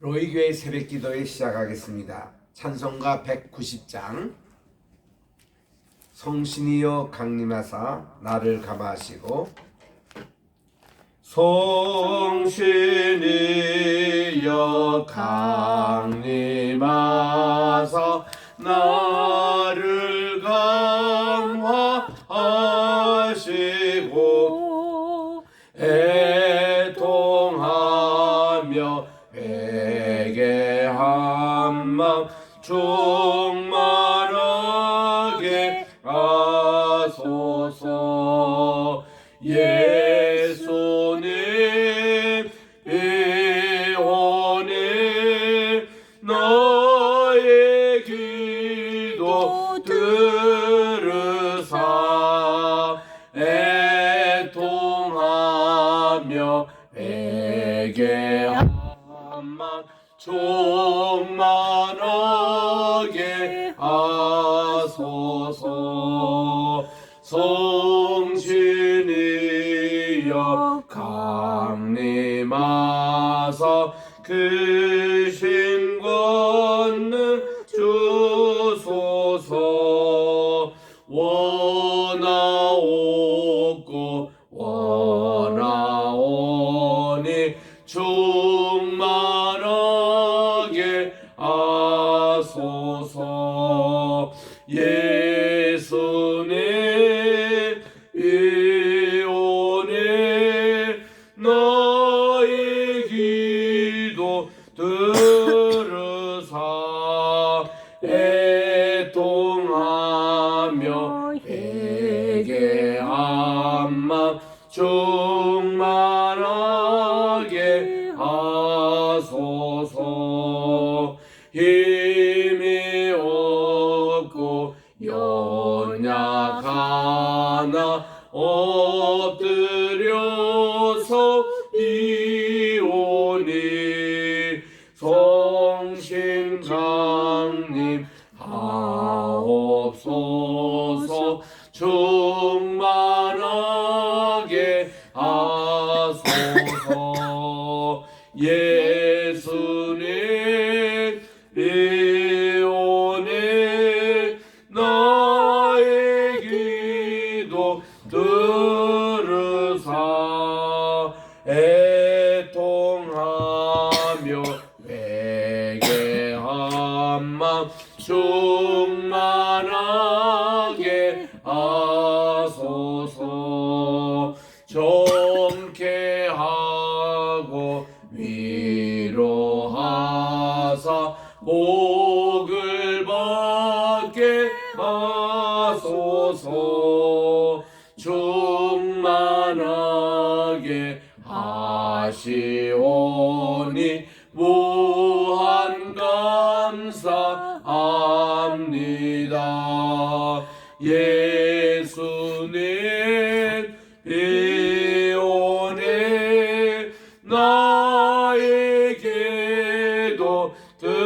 로이교회 새벽기도회 시작하겠습니다. 찬송가 190장. 성신이여 강림하사 나를 감화하시고, 성신이여 강림하사 나를 감화하시고, 애통하며 회개한 맘 충만하게 하소서. 예수님 비오니 나의 기도 들으사, 애통하며 회개한 맘 충만하게 하소서. 성신이여 강림하사 그 신 권능 주소서. 원하옵고 원하오니 충만하게 하소서. 예수님 이오니 나의 기도 들으사, 애통하며 회개한 맘 충만하게 하소서. 힘이 없고 연약하나 엎드려서 비오니, 성신 강림 하옵소서. 충만하게 하소서. 예수님 비오니 나의 기도 들으사, 애통하며 회개한 맘 충만하게 하소서. 젊게 하고 위로하사 복을 받게 하소서. 충만하게 하시오니 무한 감사합니다. 예수님 비오니 나의 기도 들으사,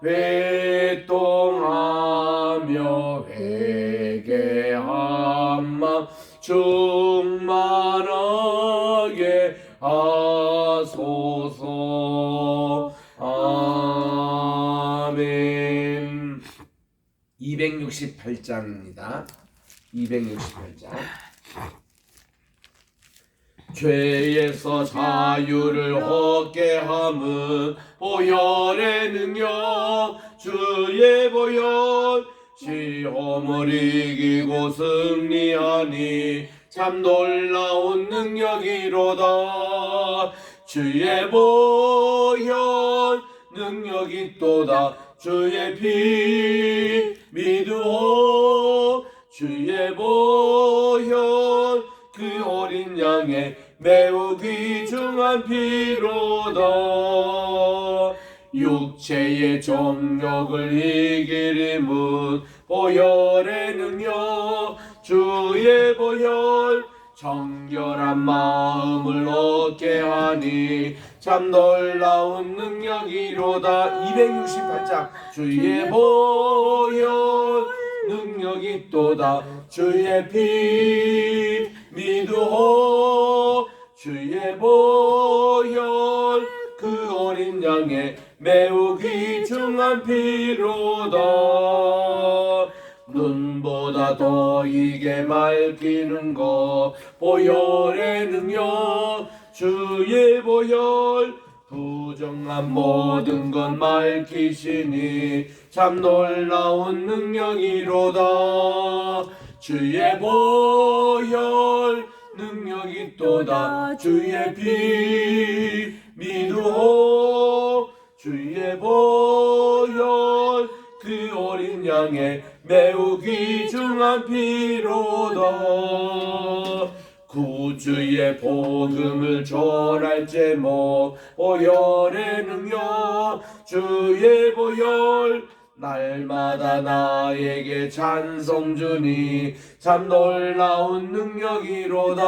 회통하며 회개한 맘 충만하게 하소서. 아멘. 268장입니다. 268장. 죄에서 자유를 얻게 함은 보혈의 능력, 주의 보혈. 시험을 이기고 승리하니 참 놀라운 능력이로다. 주의 보혈 능력이 있도다. 주의 피 믿으오. 주의 보혈 그 어린 양의 매우 귀중한 피로다. 육체의 정욕을 이기림은 보혈의 능력, 주의 보혈. 정결한 마음을 얻게 하니 참 놀라운 능력이로다. 268장. 주의 보혈 능력이 있도다. 주의 피 믿으오. 주의 보혈 그 어린 양의 매우 귀중한 피로다. 눈보다 더 이게 맑히는 것 보혈의 능력 주의 보혈 부정한 모든 것 맑히시니 참 놀라운 능력이로다. 주의 보혈 능력이 또다. 주의 피 믿으오. 주의 보혈 그 어린 양의 매우 귀중한 피로다. 구주의 복음을 전할 제목 보혈의 능력 주의 보혈 날마다 나에게 찬송 주니 참 놀라운 능력이로다.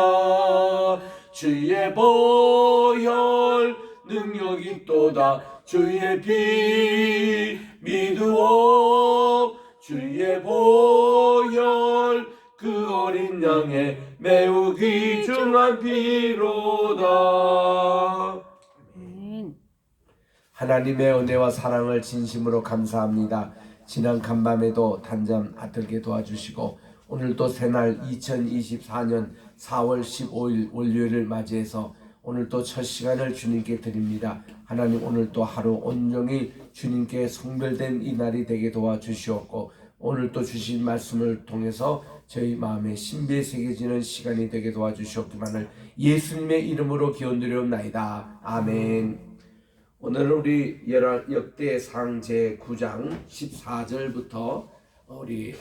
주의 보혈 능력이 또다. 주의 피 믿으오. 주의 보혈 그 어린 양의 매우 귀중한 피로다. 하나님의 은혜와 사랑을 진심으로 감사합니다. 지난 간밤에도 단잠 들게 도와주시고 오늘도 새날 2024년 4월 15일 월요일을 맞이해서 오늘도 첫 시간을 주님께 드립니다. 하나님 오늘도 하루 온종일 주님께 성별된 이 날이 되게 도와주시옵고 오늘도 주신 말씀을 통해서 저희 마음에 신비에 새겨지는 시간이 되게 도와주시옵기만을 예수님의 이름으로 기원드리옵나이다. 아멘. 오늘 우리 역대상 제9장 14절부터 우리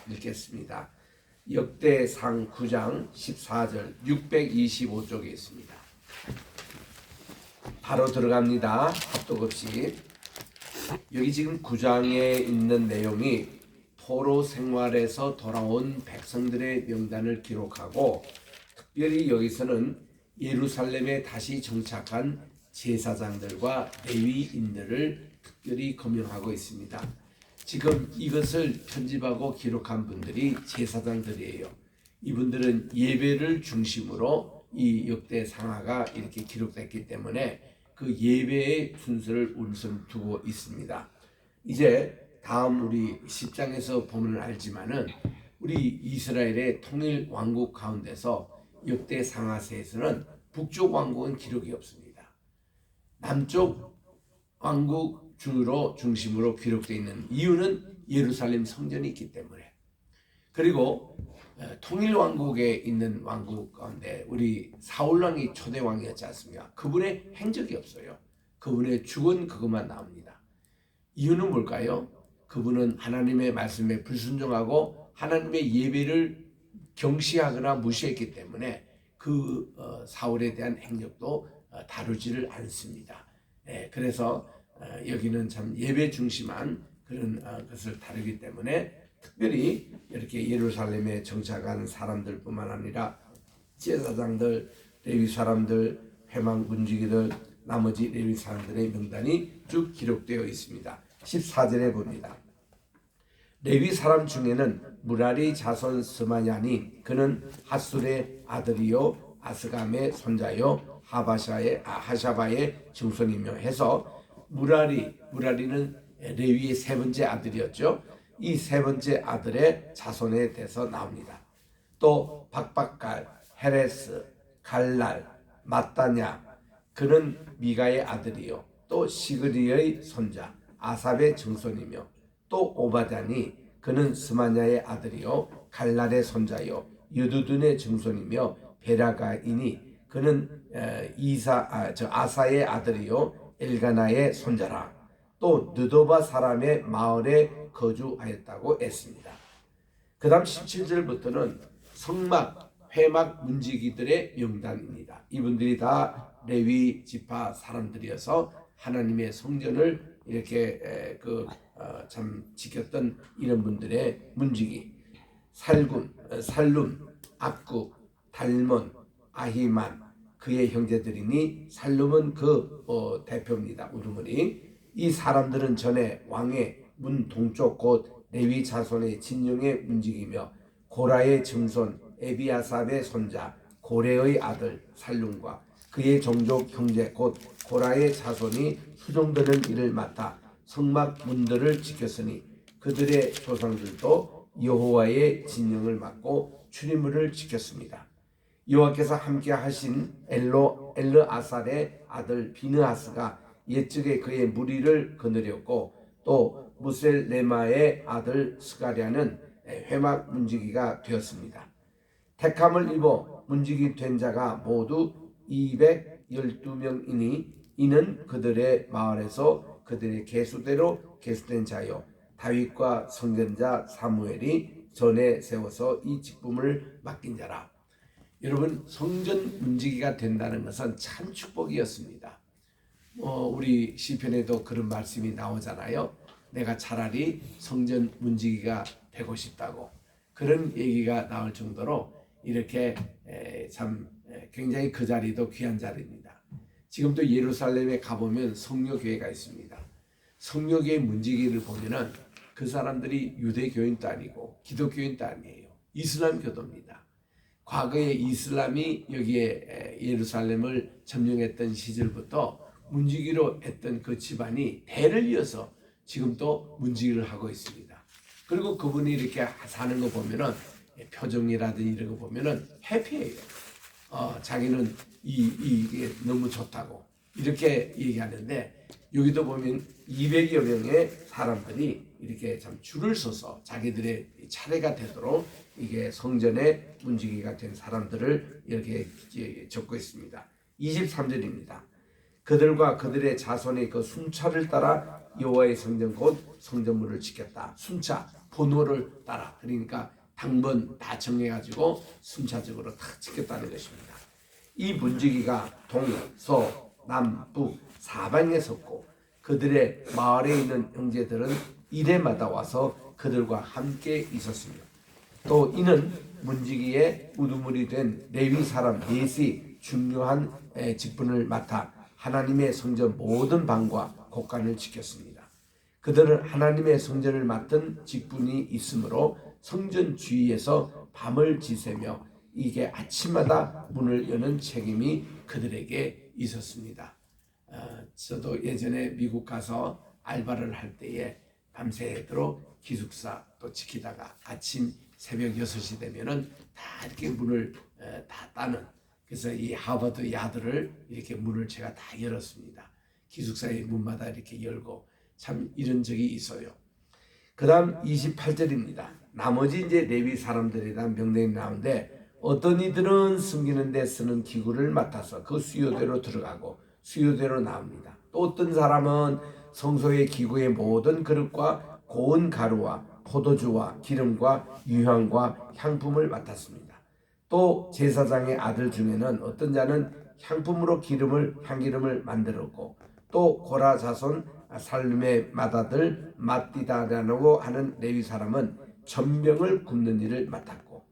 읽겠습니다. 역대상 9장 14절 625쪽에 있습니다. 바로 들어갑니다. 합독 없이. 여기 지금 9장에 있는 내용이 포로 생활에서 돌아온 백성들의 명단을 기록하고 특별히 여기서는 예루살렘에 다시 정착한 제사장들과 레위인들을 특별히 거명하고 있습니다. 지금 이것을 편집하고 기록한 분들이 제사장들이에요. 이분들은 예배를 중심으로 이 역대상하가 이렇게 기록됐기 때문에 그 예배의 순서를 우선 두고 있습니다. 이제 다음 우리 10장에서 보면 알지만은 우리 이스라엘의 통일 왕국 가운데서 역대상하세에서는 북쪽 왕국은 기록이 없습니다. 남쪽 왕국 주로 중심으로 기록되어 있는 이유는 예루살렘 성전이 있기 때문에. 그리고 통일 왕국에 있는 왕국 가운데 우리 사울 왕이 초대 왕이었지 않습니까? 그분의 행적이 없어요. 그분의 죽은 그것만 나옵니다. 이유는 뭘까요? 그분은 하나님의 말씀에 불순종하고 하나님의 예배를 경시하거나 무시했기 때문에 그 사울에 대한 행적도 다루지를 않습니다. 그래서 여기는 참 예배 중심한 그런 것을 다루기 때문에 특별히 이렇게 예루살렘에 정착한 사람들뿐만 아니라 제사장들, 레위 사람들, 회막 문지기들, 나머지 레위 사람들의 명단이 쭉 기록되어 있습니다. 14절에 봅니다. 레위 사람 중에는 무라리 자손 스마냐니 그는 핫술의 아들이요 아스감의 손자요 하샤바의 증손이며 해서 무라리는 레위의 세 번째 아들이었죠. 이 세 번째 아들의 자손에 대해서 나옵니다. 또 박박갈, 헤레스, 갈랄, 마따냐 그는 미가의 아들이요 또 시그리의 손자 아삽의 증손이며 또 오바다니 그는 스마냐의 아들이요 갈랄의 손자요 유두둔의 증손이며 베라가이니 그는 아사의 아들이요 엘가나의 손자라. 또 느도바 사람의 마을에 거주하였다고 했습니다. 그 다음 17절부터는 성막, 회막 문지기들의 명단입니다. 이분들이 다 레위 지파 사람들이어서 하나님의 성전을 이렇게 참 지켰던 이런 분들의 문지기 살룸, 악굽, 달몬, 아히만 그의 형제들이니 살룸은 그 대표입니다. 우두머리. 이 사람들은 전에 왕의 문 동쪽 곧 레위 자손의 진영의 문지기며 고라의 증손 에비아삽의 손자 고레의 아들 살룸과 그의 종족 형제 곧 고라의 자손이 수종되는 일을 맡아 성막 문들을 지켰으니 그들의 조상들도 여호와의 진영을 맡고 출입문을 지켰습니다. 여호와께서 함께 하신 엘르아살의 아들 비느하스가 옛적에 그의 무리를 거느렸고 또 무셀레마의 아들 스가랴는 회막 문지기가 되었습니다. 택함을 입어 문지기 된 자가 모두 212명이니 이는 그들의 마을에서 그들의 계수대로 계수된 자요 다윗과 선견자 사무엘이 전에 세워서 이 직분을 맡긴 자라. 여러분, 성전 문지기가 된다는 것은 참 축복이었습니다. 우리 시편에도 그런 말씀이 나오잖아요. 내가 차라리 성전 문지기가 되고 싶다고. 그런 얘기가 나올 정도로 이렇게 참 굉장히 그 자리도 귀한 자리입니다. 지금도 예루살렘에 가보면 성묘교회가 있습니다. 성묘교회 문지기를 보면은 그 사람들이 유대교인도 아니고 기독교인도 아니에요. 이슬람 교도입니다. 과거에 이슬람이 여기에 예루살렘을 점령했던 시절부터 문지기로 했던 그 집안이 대를 이어서 지금도 문지기를 하고 있습니다. 그리고 그분이 이렇게 사는 거 보면은 표정이라든지 이런 거 보면은 해피해요. 자기는 이게 너무 좋다고 이렇게 얘기하는데 여기도 보면 200여 명의 사람들이 이렇게 참 줄을 서서 자기들의 차례가 되도록 이게 성전의 문지기가 된 사람들을 이렇게 적고 있습니다. 23절입니다. 그들과 그들의 자손이 그 순차를 따라 여호와의 성전 곧 성전문을 지켰다. 순차, 번호를 따라. 그러니까 당번 다 정해가지고 순차적으로 다 지켰다는 것입니다. 이 문지기가 동, 서, 남, 북 사방에 섰고 그들의 마을에 있는 형제들은 이래마다 와서 그들과 함께 있었으며 또 이는 문지기의 우두머리 된 레위 사람 넷이 중요한 직분을 맡아 하나님의 성전 모든 방과 곳간을 지켰습니다. 그들은 하나님의 성전을 맡은 직분이 있으므로 성전 주위에서 밤을 지새며 이게 아침마다 문을 여는 책임이 그들에게 있었습니다. 저도 예전에 미국 가서 알바를 할 때에 밤새도록 기숙사 또 지키다가 아침 새벽 6시 되면은 다 이렇게 문을 다 따는, 그래서 이 하버드 야드를 이렇게 문을 제가 다 열었습니다. 기숙사의 문마다 이렇게 열고 참 이런 적이 있어요. 그 다음 28절입니다. 나머지 이제 레위 사람들에 대한 명령이 나오는데 어떤 이들은 숨기는 데 쓰는 기구를 맡아서 그 수요대로 들어가고 수요대로 나옵니다. 또 어떤 사람은 성소의 기구의 모든 그릇과 고운 가루와 포도주와 기름과 유향과 향품을 맡았습니다. 또 제사장의 아들 중에는 어떤 자는 향품으로 향기름을 만들었고 또 고라 자손 살룸의 맏아들 마띠다라고 하는 레위 사람은 전병을 굽는 일을 맡았고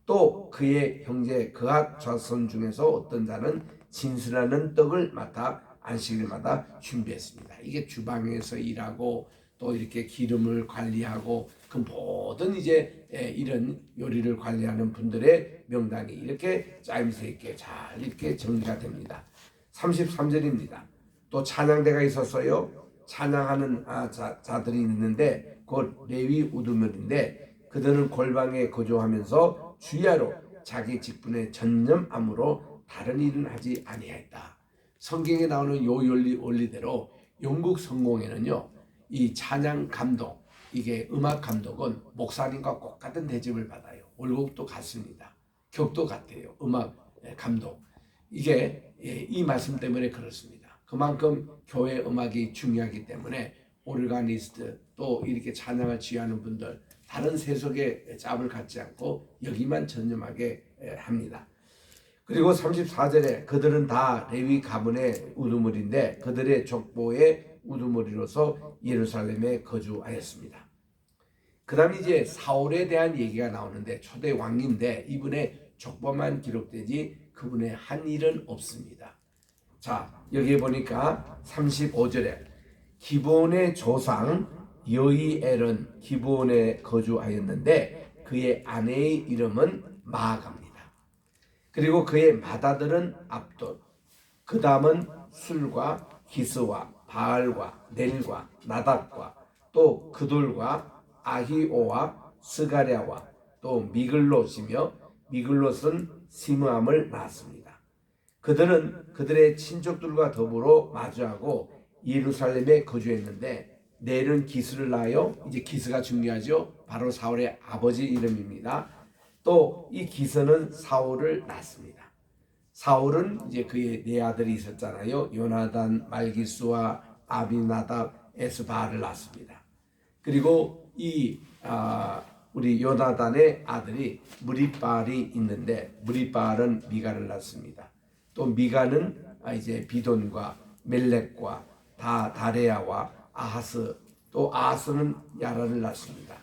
또 그의 형제 그앗 자손 중에서 어떤 자는 진술하는 떡을 맡아 안식일마다 준비했습니다. 이게 주방에서 일하고 또 이렇게 기름을 관리하고 그 모든 이제 이런 요리를 관리하는 분들의 명단이 이렇게 짜임새 있게 잘 이렇게 정리가 됩니다. 33절입니다. 또 찬양대가 있었어요. 찬양하는 자들이 있는데 곧 레위 우두머리인데 그들은 골방에 거주하면서 주야로 자기 직분에 전념함으로 다른 일은 하지 아니하였다. 성경에 나오는 요 원리대로 영국 성공에는요, 이 찬양 감독, 이게 음악 감독은 목사님과 꼭 같은 대접을 받아요. 월급도 같습니다. 격도 같아요. 음악 감독. 이게 이 말씀 때문에 그렇습니다. 그만큼 교회 음악이 중요하기 때문에 오르가니스트 또 이렇게 찬양을 지휘하는 분들 다른 세속의 짭을 갖지 않고 여기만 전념하게 합니다. 그리고 34절에 그들은 다 레위 가문의 우두머리인데 그들의 족보의 우두머리로서 예루살렘에 거주하였습니다. 그 다음 이제 사울에 대한 얘기가 나오는데 초대 왕인데 이분의 족보만 기록되지 그분의 한 일은 없습니다. 자, 여기 보니까 35절에 기브온의 조상 여이엘은 기브온에 거주하였는데 그의 아내의 이름은 마아가입니다. 그리고 그의 맏아들은 압돈, 그 다음은 술과 기스와 바알과 넬과 나답과 또 그돌과 아히오와 스가랴와 또 미글롯이며 미글롯은 시므암을 낳았습니다. 그들은 그들의 친족들과 더불어 마주하고 예루살렘에 거주했는데 넬은 기스를 낳아요. 이제 기스가 중요하죠. 바로 사울의 아버지 이름입니다. 또 이 기스는 사울을 낳습니다. 사울은 이제 그의 네 아들이 있었잖아요. 요나단, 말기수와 아비나답, 에스바를 낳습니다. 그리고 우리 요나단의 아들이 무리발이 있는데 무리발은 미가를 낳습니다. 또 미가는 이제 비돈과 멜렉과 다레야와 아하스, 또 아하스는 야라를 낳습니다.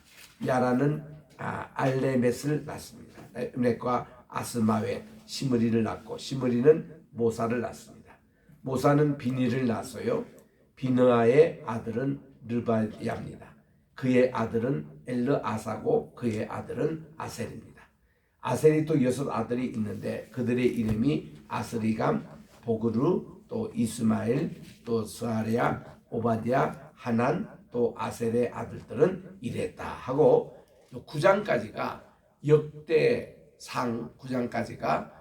야라는 알레멧을 낳습니다. 멜렉과 아스마웨, 시므리를 낳고 시므리는 모사를 낳습니다. 모사는 비니를 낳았어요. 비느아의 아들은 르바야입니다. 그의 아들은 엘르아사고 그의 아들은 아셀입니다. 아셀이 또 6 아들이 있는데 그들의 이름이 아스리감, 보그루, 또 이스마엘, 또 스아랴, 오바디아, 하난, 또 아셀의 아들들은 이랬다 하고 9장까지가 역대상 9장까지가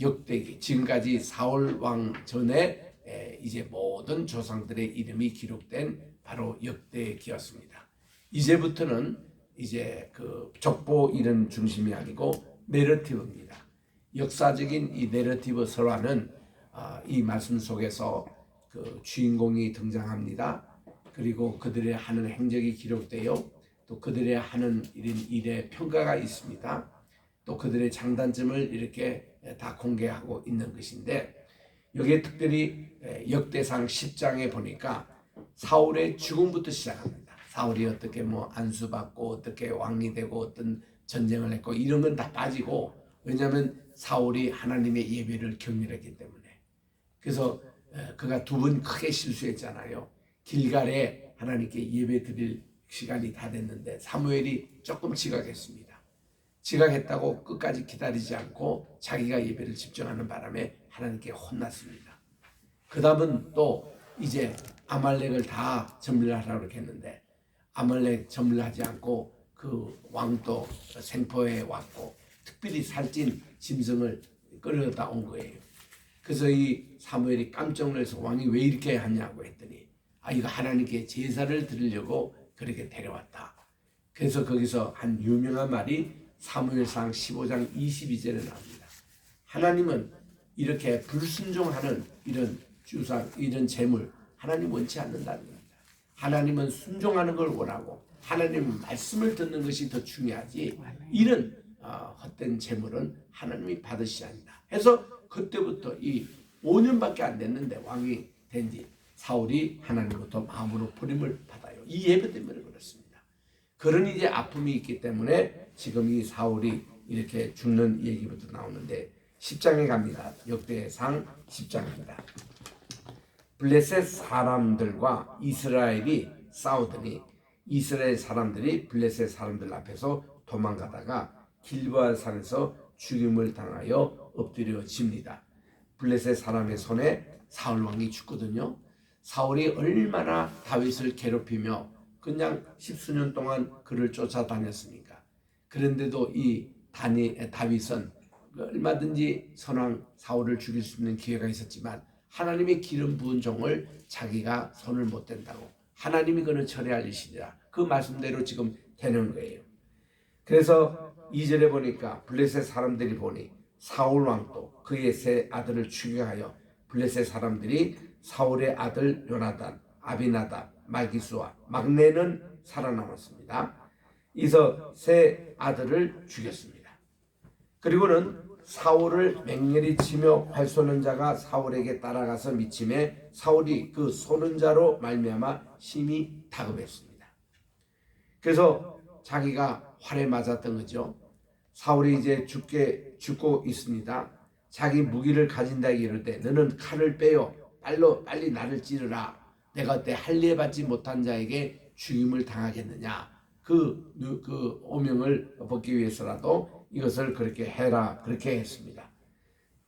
역대기 지금까지 사울 왕 전에 이제 모든 조상들의 이름이 기록된 바로 역대기였습니다. 이제부터는 이제 그 족보 이름 중심이 아니고 내러티브입니다. 역사적인 이 내러티브 설화는 이 말씀 속에서 그 주인공이 등장합니다. 그리고 그들의 하는 행적이 기록되어 또 그들의 하는 일의 평가가 있습니다. 또 그들의 장단점을 이렇게 다 공개하고 있는 것인데 여기에 특별히 역대상 10장에 보니까 사울의 죽음부터 시작합니다. 사울이 어떻게 안수받고 어떻게 왕이 되고 어떤 전쟁을 했고 이런 건 다 빠지고 왜냐하면 사울이 하나님의 예배를 경멸했기 때문에 그래서 그가 2번 크게 실수했잖아요. 길갈에 하나님께 예배 드릴 시간이 다 됐는데 사무엘이 조금 지각했습니다. 지각했다고 끝까지 기다리지 않고 자기가 예배를 집중하는 바람에 하나님께 혼났습니다. 그 다음은 또 이제 아말렉을 다 점령하라고 했는데 아말렉 점령하지 않고 그 왕도 생포에 왔고 특별히 살찐 짐승을 끌어다 온 거예요. 그래서 이 사무엘이 깜짝 놀라서 왕이 왜 이렇게 하냐고 했더니 이거 하나님께 제사를 드리려고 그렇게 데려왔다. 그래서 거기서 한 유명한 말이 사무엘상 15장 22절에 나옵니다. 하나님은 이렇게 불순종하는 이런 주상, 이런 재물 하나님 원치 않는다는 겁니다. 하나님은 순종하는 걸 원하고 하나님 말씀을 듣는 것이 더 중요하지 이런 헛된 재물은 하나님이 받으시지 않는다. 해서 그때부터 이 5년밖에 안 됐는데 왕이 된 지 사울이 하나님부터 마음으로 버림을 받아요. 이 예배 때문에 그렇습니다. 그런 이제 아픔이 있기 때문에 지금 이 사울이 이렇게 죽는 얘기부터 나오는데 10장에 갑니다. 역대상 10장입니다. 블레셋 사람들과 이스라엘이 싸우더니 이스라엘 사람들이 블레셋 사람들 앞에서 도망가다가 길보아 산에서 죽임을 당하여 엎드려집니다. 블레셋 사람의 손에 사울 왕이 죽거든요. 사울이 얼마나 다윗을 괴롭히며 그냥 10수년 동안 그를 쫓아다녔습니까? 그런데도 이 다윗은 얼마든지 선왕 사울을 죽일 수 있는 기회가 있었지만 하나님의 기름 부은 종을 자기가 손을 못 댄다고 하나님이 그는 처리할 일이라 그 말씀대로 지금 되는 거예요. 그래서 2절에 보니까 블레셋 사람들이 보니 사울 왕도 그의 3 아들을 죽여하여 블레셋 사람들이 사울의 아들 요나단, 아비나답, 말기수와 막내는 살아남았습니다. 이서 3 아들을 죽였습니다. 그리고는 사울을 맹렬히 치며 활 쏘는 자가 사울에게 따라가서 미침에 사울이 그 쏘는 자로 말미암아 심히 다급했습니다. 그래서 자기가 활에 맞았던 거죠. 사울이 이제 죽고 있습니다. 자기 무기를 가진다 이럴 때 너는 칼을 빼어 빨리 나를 찌르라. 내가 어때 할례 받지 못한 자에게 죽임을 당하겠느냐. 그 오명을 벗기 위해서라도 이것을 그렇게 해라. 그렇게 했습니다.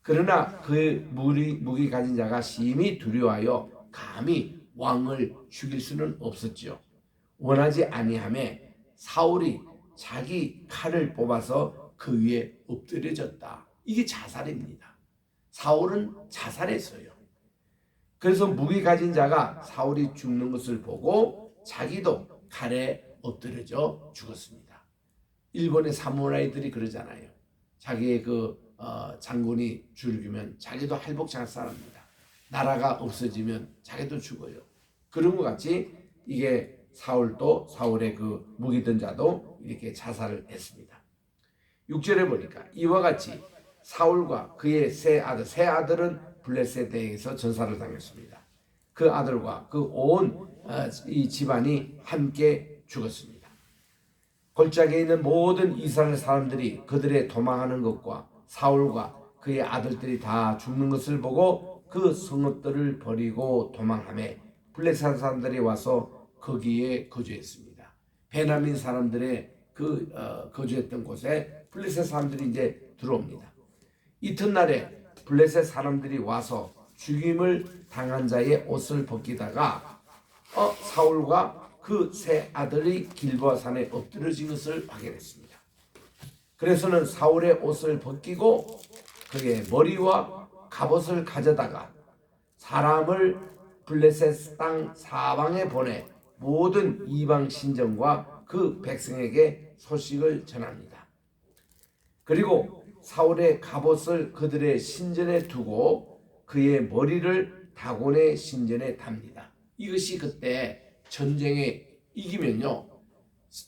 그러나 그 무기 가진 자가 심히 두려워하여 감히 왕을 죽일 수는 없었지요. 원하지 아니하매 사울이 자기 칼을 뽑아서 그 위에 엎드려졌다. 이게 자살입니다. 사울은 자살했어요. 그래서 무기 가진 자가 사울이 죽는 것을 보고 자기도 칼에 엎드려져 죽었습니다. 일본의 사무라이들이 그러잖아요. 자기의 장군이 죽으면 자기도 할복자살합니다. 나라가 없어지면 자기도 죽어요. 그런 것 같이 이게 사울의 그 무기 든 자도 이렇게 자살을 했습니다. 6절에 보니까 이와 같이 사울과 그의 세 아들은 블레셋에서 전사를 당했습니다. 그 아들과 그 온 이 집안이 함께 죽었습니다. 골짜기에 있는 모든 이스라엘 사람들이 그들의 도망하는 것과 사울과 그의 아들들이 다 죽는 것을 보고 그 성읍들을 버리고 도망하매 블레셋 사람들이 와서 거기에 거주했습니다. 베냐민 사람들의 거주했던 곳에 블레셋 사람들이 이제 들어옵니다. 이튿날에 블레셋 사람들이 와서 죽임을 당한 자의 옷을 벗기다가 사울과 그 세 아들이 길보아 산에 엎드러진 것을 확인했습니다. 그래서는 사울의 옷을 벗기고 그의 머리와 갑옷을 가져다가 사람을 블레셋 땅 사방에 보내 모든 이방 신전과 그 백성에게 소식을 전합니다. 그리고 사울의 갑옷을 그들의 신전에 두고 그의 머리를 다곤의 신전에 답니다. 이것이 그때 전쟁에 이기면요,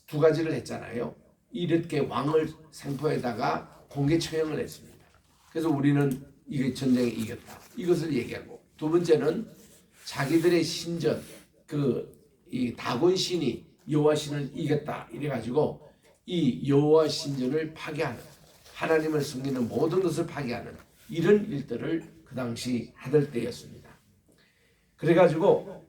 두 가지를 했잖아요. 이렇게 왕을 생포에다가 공개 처형을 했습니다. 그래서 우리는 이게 전쟁에 이겼다, 이것을 얘기하고, 두 번째는 자기들의 신전, 이 다곤 신이 여호와 신을 이겼다 이래가지고 이 여호와 신전을 파괴하는, 하나님을 섬기는 모든 것을 파괴하는 이런 일들을 그 당시 하던 때였습니다. 그래가지고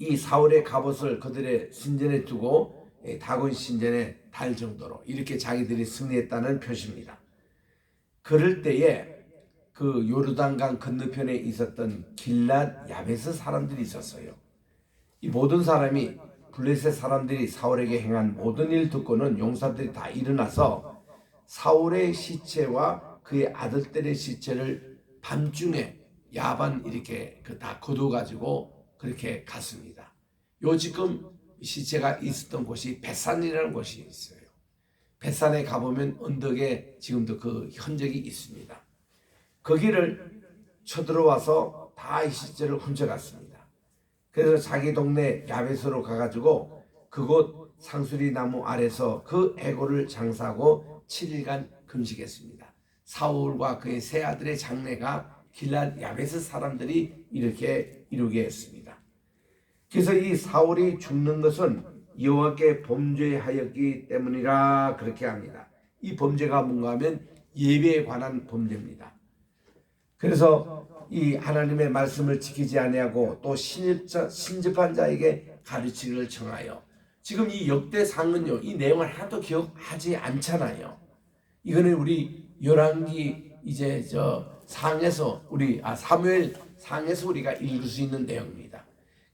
이 사울의 갑옷을 그들의 신전에 두고 다곤 신전에 달 정도로 이렇게 자기들이 승리했다는 표시입니다. 그럴 때에 그 요르단강 건너편에 있었던 길랏 야베스 사람들이 있었어요. 이 모든 사람이 블레셋 사람들이 사울에게 행한 모든 일 듣고는 용사들이 다 일어나서 사울의 시체와 그의 아들들의 시체를 밤중에 야반 이렇게 다 거둬가지고 그렇게 갔습니다. 요 지금 시체가 있었던 곳이 벳산이라는 곳이 있어요. 벳산에 가보면 언덕에 지금도 그 흔적이 있습니다. 거기를 쳐들어와서 다 이 시체를 훔쳐갔습니다. 그래서 자기 동네 야베스로 가가지고 그곳 상수리 나무 아래서 그 애고를 장사하고 7일간 금식했습니다. 사울과 그의 세 아들의 장례가 길랏 야베스 사람들이 이렇게 이루게 했습니다. 그래서 이 사울이 죽는 것은 여호와께 범죄하였기 때문이라 그렇게 합니다. 이 범죄가 뭔가 하면 예배에 관한 범죄입니다. 그래서 이 하나님의 말씀을 지키지 아니하고 또 신접한 자에게 가르치기를 청하여, 지금 이 역대상은요, 이 내용을 하나도 기억하지 않잖아요. 이거는 우리 열왕기 이제 상에서 사무엘 상에서 우리가 읽을 수 있는 내용입니다.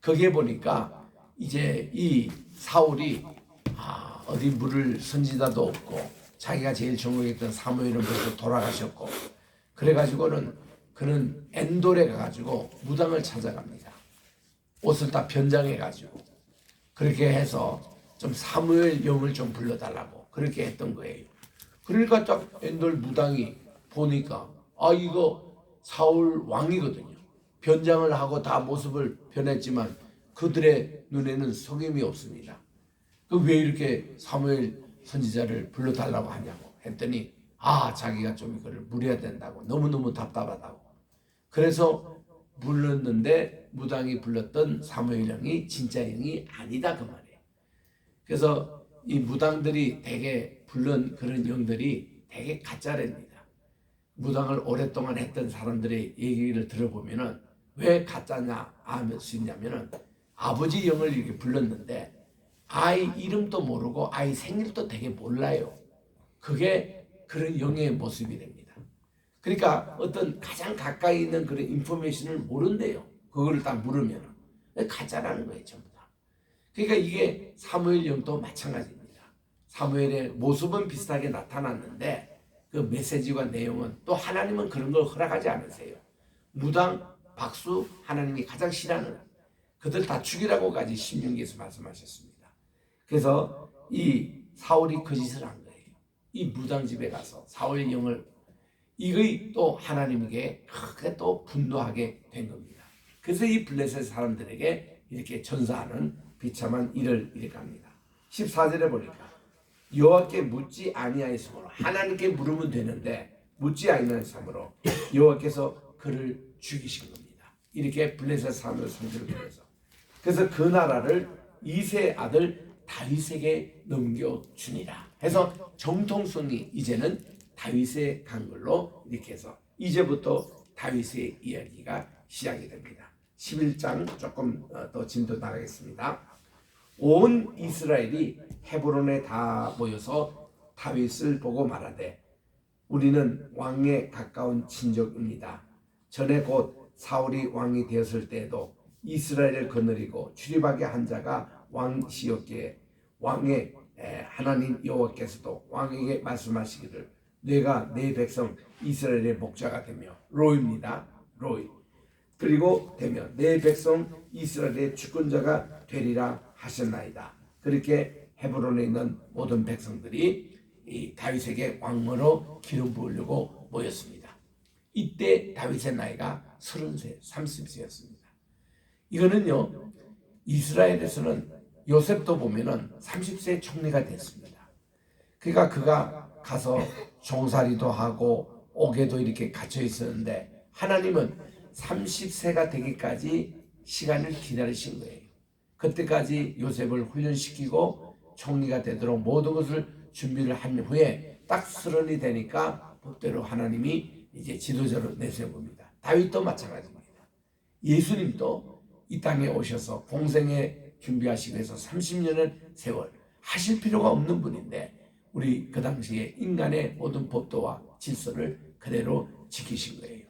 거기에 보니까 이제 이 사울이 어디 물을 선지자도 없고 자기가 제일 전공했던 사무엘은 벌써 돌아가셨고, 그래가지고는 그는 엔돌에 가가지고 무당을 찾아갑니다. 옷을 다 변장해가지고 그렇게 해서 좀 사무엘 영을 좀 불러달라고 그렇게 했던 거예요. 그러니까 딱 엔돌 무당이 보니까 이거 사울 왕이거든요. 변장을 하고 다 모습을 변했지만 그들의 눈에는 속임이 없습니다. 왜 이렇게 사무엘 선지자를 불러달라고 하냐고 했더니 자기가 좀 이거를 물어야 된다고, 너무너무 답답하다고. 그래서 불렀는데 무당이 불렀던 사무엘 영이 진짜 영이 아니다 그 말이에요. 그래서 이 무당들이 대개 불른 그런 영들이 대개 가짜랍니다. 무당을 오랫동안 했던 사람들의 얘기를 들어보면은 왜 가짜냐 할 수 있냐면은 아버지 영을 이렇게 불렀는데 아이 이름도 모르고 아이 생일도 되게 몰라요. 그게 그런 영의 모습이 됩니다. 그러니까 어떤 가장 가까이 있는 그런 인포메이션을 모른대요. 그거를 딱 물으면 가짜라는 거예요, 전부 다. 그러니까 이게 사무엘 영도 마찬가지입니다. 사무엘의 모습은 비슷하게 나타났는데 그 메시지와 내용은 또 하나님은 그런 걸 허락하지 않으세요. 무당, 박수, 하나님이 가장 싫어하는 그들 다 죽이라고까지 신명기에서 말씀하셨습니다. 그래서 이 사울이 그 짓을 한 거예요. 이 무당 집에 가서 사울의 영을 이거이 또 하나님에게 크게 또 분노하게 된 겁니다. 그래서 이 블레셋 사람들에게 이렇게 전사하는 비참한 일을 일으킵니다. 14절에 보니까 여호와께 묻지 아니하였으므로 하나님께 물으면 되는데 묻지 아니하였으므로 여호와께서 그를 죽이신 겁니다. 이렇게 블레셋 사람들 상대로 보내서 그래서 그 나라를 이세 아들 다윗에게 넘겨주니라 해서 정통성이 이제는 다윗에 간 걸로 이렇게 해서 이제부터 다윗의 이야기가 시작이 됩니다. 11장 조금 더 진도 나가겠습니다. 온 이스라엘이 헤브론에 다 모여서 다윗을 보고 말하되 우리는 왕에 가까운 친족입니다. 전에 곧 사울이 왕이 되었을 때에도 이스라엘을 거느리고 출입하게 한 자가 왕시였기에 왕의 하나님 여호와께서도 왕에게 말씀하시기를 내가 내 백성 이스라엘의 목자가 되며 로입니다. 로이. 그리고 되며 내 백성 이스라엘의 주권자가 되리라 하셨나이다. 그렇게 헤브론에 있는 모든 백성들이 이 다윗에게 왕으로 기름 부으려고 모였습니다. 이때 다윗의 나이가 30세, 30세였습니다. 이거는요, 이스라엘에서는 요셉도 보면은 30세 총리가 됐습니다. 그러니까 그가 가서 종살이도 하고 옥에도 이렇게 갇혀 있었는데 하나님은 30세가 되기까지 시간을 기다리신 거예요. 그때까지 요셉을 훈련시키고 총리가 되도록 모든 것을 준비를 한 후에 딱 서른이 되니까 법대로 하나님이 이제 지도자로 내세웁니다. 다윗도 마찬가지입니다. 예수님도 이 땅에 오셔서 공생에 준비하시기 위해서 30년의 세월 하실 필요가 없는 분인데 우리 그 당시에 인간의 모든 법도와 질서를 그대로 지키신 거예요.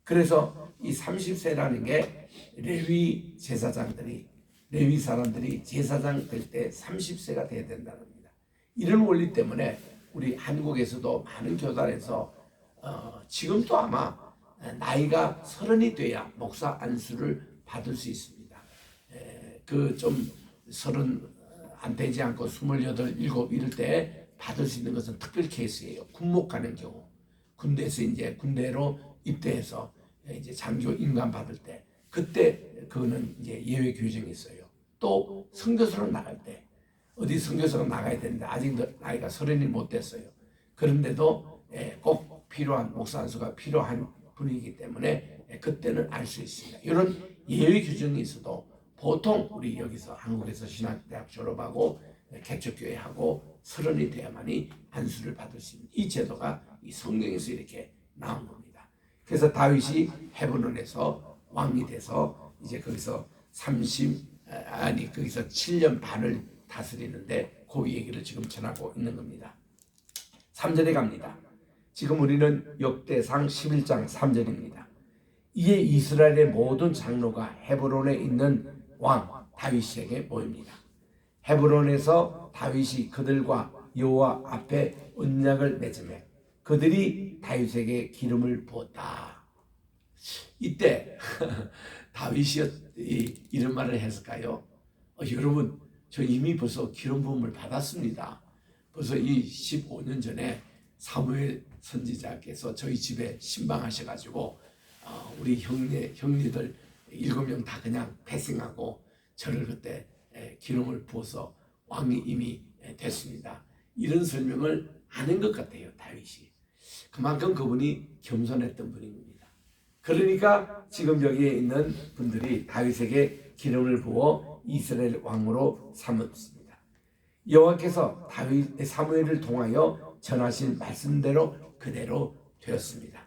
그래서 이 30세라는 게 레위 제사장들이 레위 사람들이 제사장 될 때 30세가 돼야 된다는 겁니다. 이런 원리 때문에 우리 한국에서도 많은 교단에서 지금도 아마 나이가 30이 돼야 목사 안수를 받을 수 있습니다. 그 좀 30 안 되지 않고 28, 7 이럴 때 받을 수 있는 것은 특별 케이스예요. 군목 가는 경우, 군대에서 이제 군대로 입대해서 이제 장교 임관 받을 때, 그때 그거는 이제 예외 규정이 있어요. 또 선교사로 나갈 때, 어디 선교사로 나가야 되는데 아직도 나이가 30이 못 됐어요. 그런데도 꼭 필요한 목사 안수가 필요한 분이기 때문에 그때는 알 수 있습니다. 이런 예외 규정이 있어도 보통 우리 여기서 한국에서 신학대학 졸업하고 개척교회하고 30이 돼야만이 안수를 받을 수 있는 이 제도가 이 성경에서 이렇게 나온 겁니다. 그래서 다윗이 헤브론에서 왕이 돼서 이제 거기서 거기서 7년 반을 다스리는데 그 얘기를 지금 전하고 있는 겁니다. 3절에 갑니다. 지금 우리는 역대상 11장 3절입니다. 이에 이스라엘의 모든 장로가 헤브론에 있는 왕 다윗에게 모입니다. 헤브론에서 다윗이 그들과 여호와 앞에 언약을 맺으며 그들이 다윗에게 기름을 부었다. 이때 다윗이 이런 말을 했을까요? 여러분, 저 이미 벌써 기름 부음을 받았습니다. 벌써 이 15년 전에 사무엘 선지자께서 저희 집에 신방하셔가지고 우리 형제들 7명 다 그냥 패싱하고 저를 그때 기름을 부어서 왕이 이미 됐습니다. 이런 설명을 하는 것 같아요, 다윗이. 그만큼 그분이 겸손했던 분인 겁니다. 그러니까 지금 여기에 있는 분들이 다윗에게 기름을 부어 이스라엘 왕으로 삼았습니다. 여호와께서 다윗 사무엘을 통하여 전하신 말씀대로 그대로 되었습니다.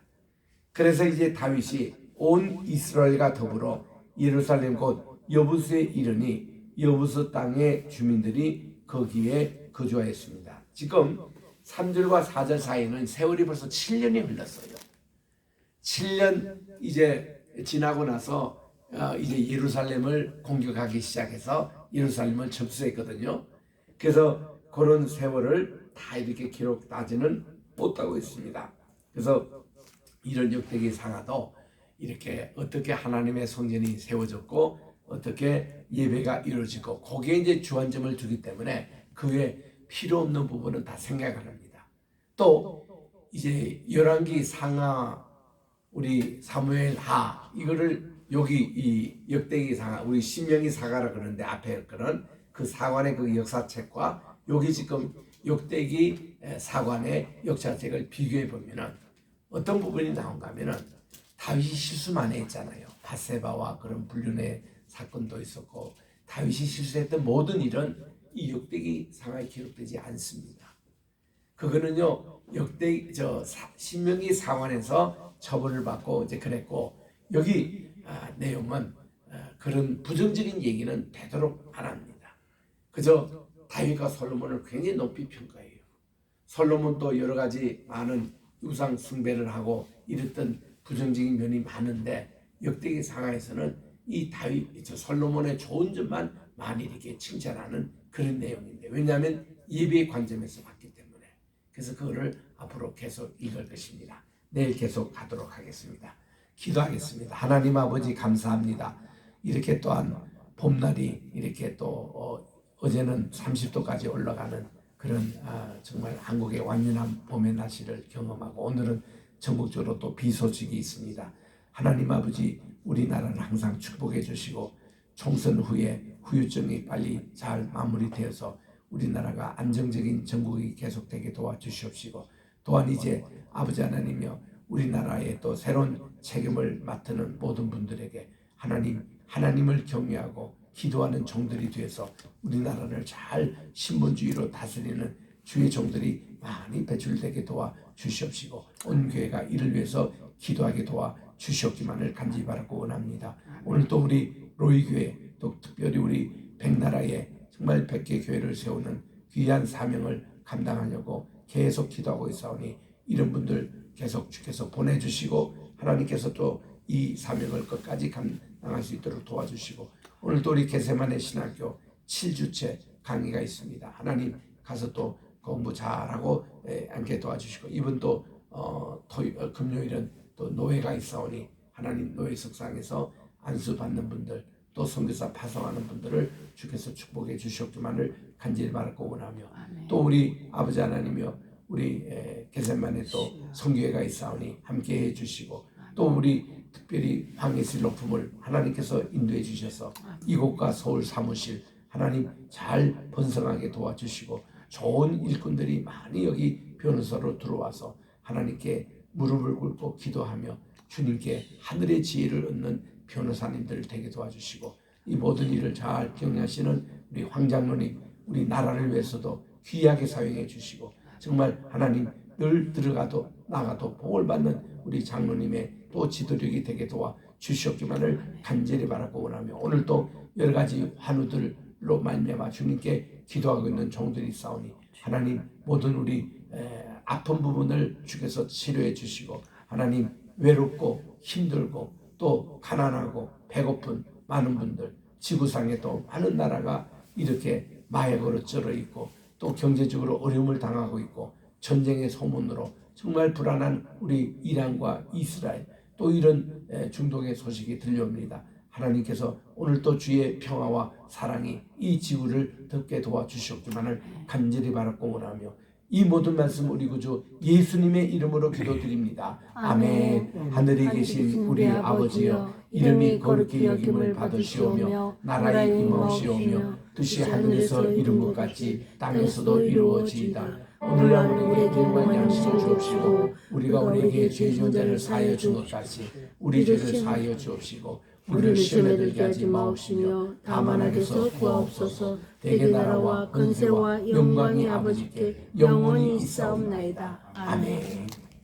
그래서 이제 다윗이 온 이스라엘과 더불어 예루살렘 곧 여부스에 이르니 여부스 땅의 주민들이 거기에 거주하였습니다. 지금 3절과 4절 사이에는 세월이 벌써 7년이 흘렀어요. 7년 이제 지나고 나서 이제 예루살렘을 공격하기 시작해서 예루살렘을 접수했거든요. 그래서 그런 세월을 다 이렇게 기록하지는 못하고 있습니다. 그래서 이런 역대기 상하도 이렇게 어떻게 하나님의 성전이 세워졌고 어떻게 예배가 이루어지고 거기에 이제 주안점을 두기 때문에 그 외에 필요 없는 부분은 다 생각을 합니다. 또 이제 열왕기 상하, 우리 사무엘 하, 이거를 여기 이 역대기 상하, 우리 신명기 사가라 그러는데 앞에 그런 그 사관의 그 역사책과 여기 지금 역대기 사관의 역사책을 비교해 보면은 어떤 부분이 나온가 하면은 다윗이 실수 많이 했잖아요. 바세바와 그런 불륜의 사건도 있었고 다윗이 실수했던 모든 일은 이 역대기 상하에 기록되지 않습니다. 그거는요 신명기 사관에서 처벌을 받고 이제 그랬고 여기 내용은 그런 부정적인 얘기는 되도록 안 합니다. 그저 다윗과 솔로몬을 굉장히 높이 평가해요. 솔로몬도 여러 가지 많은 우상 숭배를 하고 이랬던 부정적인 면이 많은데 역대기 상하에서는 이 다윗, 솔로몬의 좋은 점만 많이 이렇게 칭찬하는 그런 내용인데 왜냐하면 예배의 관점에서 봤기 때문에 그래서 그거를 앞으로 계속 읽을 것입니다. 내일 계속 가도록 하겠습니다. 기도하겠습니다. 하나님 아버지 감사합니다. 이렇게 또한 봄날이 이렇게 또 어제는 30도까지 올라가는 그런 정말 한국의 완연한 봄의 날씨를 경험하고 오늘은 전국적으로 또 비 소식이 있습니다. 하나님 아버지 우리나라를 항상 축복해 주시고 총선 후에 후유증이 빨리 잘 마무리되어서 우리나라가 안정적인 정국이 계속되게 도와주시옵시고 또한 이제 아버지 하나님이여 우리나라의 또 새로운 책임을 맡는 모든 분들에게 하나님을 경외하고 기도하는 종들이 되어서 우리나라를 잘 신분주의로 다스리는 주의 종들이 많이 배출되게 도와주시옵시고 온 교회가 이를 위해서 기도하게 도와주시옵기만을 간절히 바라고 원합니다. 오늘 또 우리 로이교회 또 특별히 우리 백나라에 정말 100개 교회를 세우는 귀한 사명을 감당하려고 계속 기도하고 있사오니 이런 분들 계속 주께서 보내주시고 하나님께서 또 이 사명을 끝까지 감당할 수 있도록 도와주시고 오늘도 우리 게세마네 신학교 7주째 강의가 있습니다. 하나님 가서 또 공부 잘하고 앉게 도와주시고 이번 또 금요일은 또 노회가 있사오니 하나님 노회 석상에서 안수받는 분들 또 선교사 파송하는 분들을 주께서 축복해 주시옵기만을 간절히 바라고 원하며 또 우리 아버지 하나님이여 우리 게세마네 또 선교회가 있사오니 함께해 주시고 또 우리 특별히 황예슬 높음을 하나님께서 인도해 주셔서 이곳과 서울 사무실 하나님 잘 번성하게 도와주시고 좋은 일꾼들이 많이 여기 변호사로 들어와서 하나님께 무릎을 꿇고 기도하며 주님께 하늘의 지혜를 얻는 변호사님들 되게 도와주시고 이 모든 일을 잘 경영하시는 우리 황장로님 우리 나라를 위해서도 귀하게 사용해 주시고 정말 하나님 늘 들어가도 나가도 복을 받는 우리 장로님의 또 지도력이 되게 도와주시옵기만을 간절히 바라고 원하며 오늘 또 여러 가지 환우들로 말미암아 주님께 기도하고 있는 종들이 있사오니 하나님 모든 우리 아픈 부분을 주께서 치료해 주시고 하나님 외롭고 힘들고 또 가난하고 배고픈 많은 분들 지구상에 또 많은 나라가 이렇게 마약으로 쩔어 있고 또 경제적으로 어려움을 당하고 있고 전쟁의 소문으로 정말 불안한 우리 이란과 이스라엘 또 이런 중동의 소식이 들려옵니다. 하나님께서 오늘 또 주의 평화와 사랑이 이 지구를 덮게 도와주시옵기만을 간절히 바라고 원하며 이 모든 말씀 우리 구주 예수님의 이름으로 기도드립니다. 아멘. 하늘에 계신 우리 아버지여 이름이 거룩히 여김을 받으시오며 나라의 임하시오며 뜻이 하늘에서 이룬 것 같이 땅에서도 이루어지이다. 오늘날 우리에게 일용할 양식을 주옵시고 우리가 우리에게 죄 지은 자를 사하여 준 것 같이 우리 죄를 사하여 주옵시고 우리를 시험에 들게 하지 마옵시며 다만 악에서 구하옵소서. 대개 나라와 권세와 영광이 아버지께 영원히 있사옵나이다. 아멘.